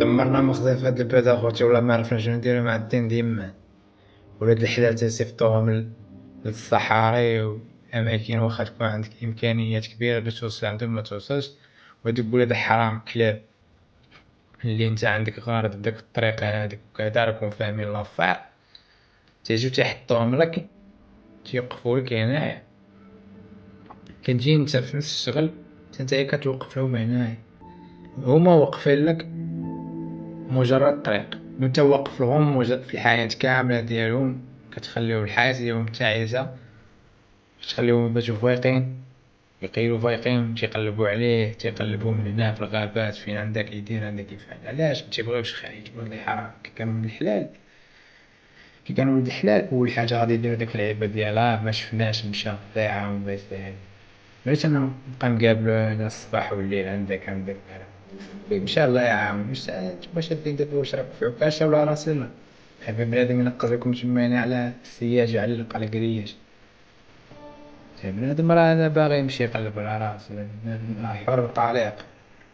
دمرنا مخزن فهاد البلاد اخوتي والله ما عرفنا شنو نديرو مع الدين ديما. ولاد الحلال تيصيفطوهم للصحاري وأماكن واخا تكون عندك إمكانيات كبيرة باش توصل عندهم متوصلش، وهادوك ولاد الحرام كلاب اللي نتا عندك غارض بداك الطريقة هاديك وكذا راكم فاهمين لافير، تيجيو تيحطوهم لك تيوقفولك هنايا، كتجي نتا في نفس الشغل نتايا كتوقف لهم هنايا، هما واقفين لك مجرد طريق نتا واقف لهم في الحياة كاملة ديالهم، كتخليو الحياة ديالهم تعيسة، كتخليوهم يباتو فايقين يقيلو فايقين تيقلبو عليه تيقلبو من هنا في الغابات فين عندك يدير عندك يفعل، علاش متيبغيوش الخير ولاد الحرام. كي كانوا ولاد الحلال كي كانوا ولاد الحلال أول حاجة غادي يديرو ديك اللعيبة ديال ما شفناش مشى الله يعاون الله يسهل، بغيت أنا نبقى نقابلو أنا الصباح والليل عندك مشى الله يعاون واش شادين دابا واش راكم في عكاشة ولا راسنا، حبيب بنادم ينقز لكم تما هنا على السياج علق على الكرياج، بنادم راه باغي يمشي يقلب على راسو حر الطليق،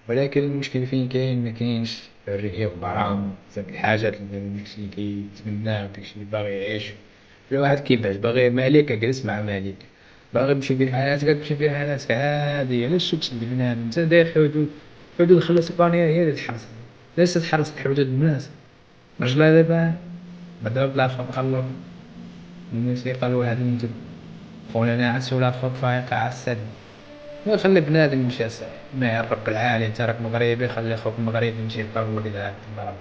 ولكن المشكل فين كاين مكاينش حرية وكرامة بزاف الحاجات اللي داكشي اللي كيتمناه وداكشي اللي باغي يعيش، كل واحد كيفاش باغي مالك جلس مع مالك، باغي تمشي في حياتك تمشي في حياتك عادي، علاش تقتل بنادم نتا داير حدود، حدود خلاص القانون هي اللي تحرس، ليست تحرس حدود الناس، رجلا دابا مضروب العفو مخلوق الموسيقى الواحد ينتج خونا ناعس ولا فوق فايق عسل، خلي بنادم يمشي أسرع ما رب العالي نتا راك مغربي خلي خوك مغربي يمشي يطول إلى عند الله.